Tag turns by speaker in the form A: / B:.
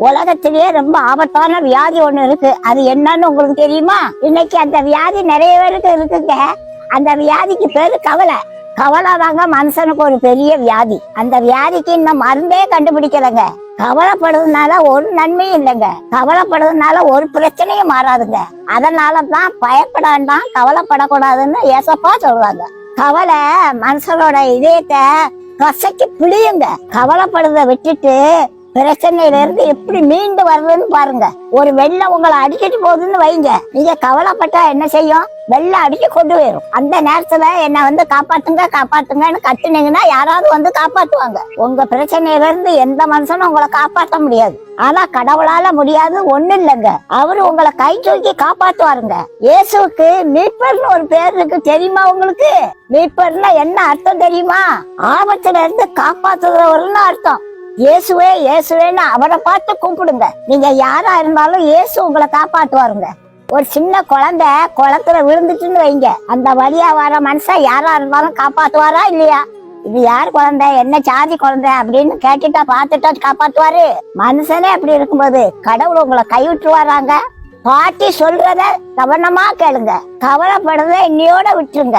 A: உலகத்திலேயே ரொம்ப ஆபத்தான வியாதி ஒண்ணு இருக்கு. அது என்னன்னு உங்களுக்கு தெரியுமா? இன்னைக்கு அந்த வியாதி நிறைய பேருக்கு இருக்குங்க. அந்த வியாதிக்கு பேரு கவலை. கவலை தாங்க மனுஷனுக்கு ஒரு பெரிய வியாதி. அந்த வியாதிக்கு இன்னும் மருந்தே கண்டுபிடிக்கலங்க. கவலைப்படுறதுனால ஒரு நன்மையும் இல்லைங்க. கவலைப்படுறதுனால ஒரு பிரச்சனையும் மாறாதுங்க. அதனாலதான் பயப்படாண்டாம், கவலைப்படக்கூடாதுன்னு ஏசப்பா சொல்றாங்க. கவலை மனுஷனோட இதயத்தை கசக்கி பிடியுங்க. கவலைப்படுறத விட்டுட்டு பிரச்சனையில இருந்து எப்படி மீண்டு வருதுன்னு பாருங்க. ஒரு வெள்ளம் உங்களை அடிச்சிட்டு போகுதுன்னு வைங்க, நீங்க கவலைப்பட்டா என்ன செய்யும்? வெள்ளம் அடிச்சு கொண்டு போயிரும். அந்த நேரத்துல என்ன காப்பாத்துங்க காப்பாத்துங்கன்னு கத்துனீங்கன்னா யாராவது வந்து காப்பாத்துவாங்க. உங்க பிரச்சனையில இருந்து எந்த மனுஷனும் உங்களை காப்பாற்ற முடியாது. ஆனா கடவுளால முடியாது ஒண்ணு இல்லைங்க. அவரு உங்களை கை தூக்கி காப்பாத்துவாருங்க. இயேசுவுக்கு மீட்பர்னு ஒரு பேர் இருக்கு, தெரியுமா உங்களுக்கு? மீட்பர்னா என்ன அர்த்தம் தெரியுமா? ஆபத்துல இருந்து காப்பாத்துறவர்னு அர்த்தம். இயேசுவே இயேசுவேன்னு அவரை பார்த்து கூப்பிடுங்க. நீங்க யாரா இருந்தாலும் இயேசு உங்களை காப்பாத்துவாருங்க. ஒரு சின்ன குழந்தை குளத்துல விழுந்துட்டுன்னு வைங்க, அந்த வழியா வர மனுஷன் யாரா இருந்தாலும் காப்பாத்துவாரா இல்லையா? இது யார் குழந்தை, என்ன சாதி குழந்தை அப்படின்னு கேட்டுட்டா பார்த்துட்டா காப்பாத்துவாரு? மனுஷனே அப்படி இருக்கும்போது கடவுள் உங்களை கைவிட்டுருவாராங்க? பாட்டி சொல்றத கவனமா கேளுங்க. கவலைப்படுறத இன்னையோட விட்டுருங்க.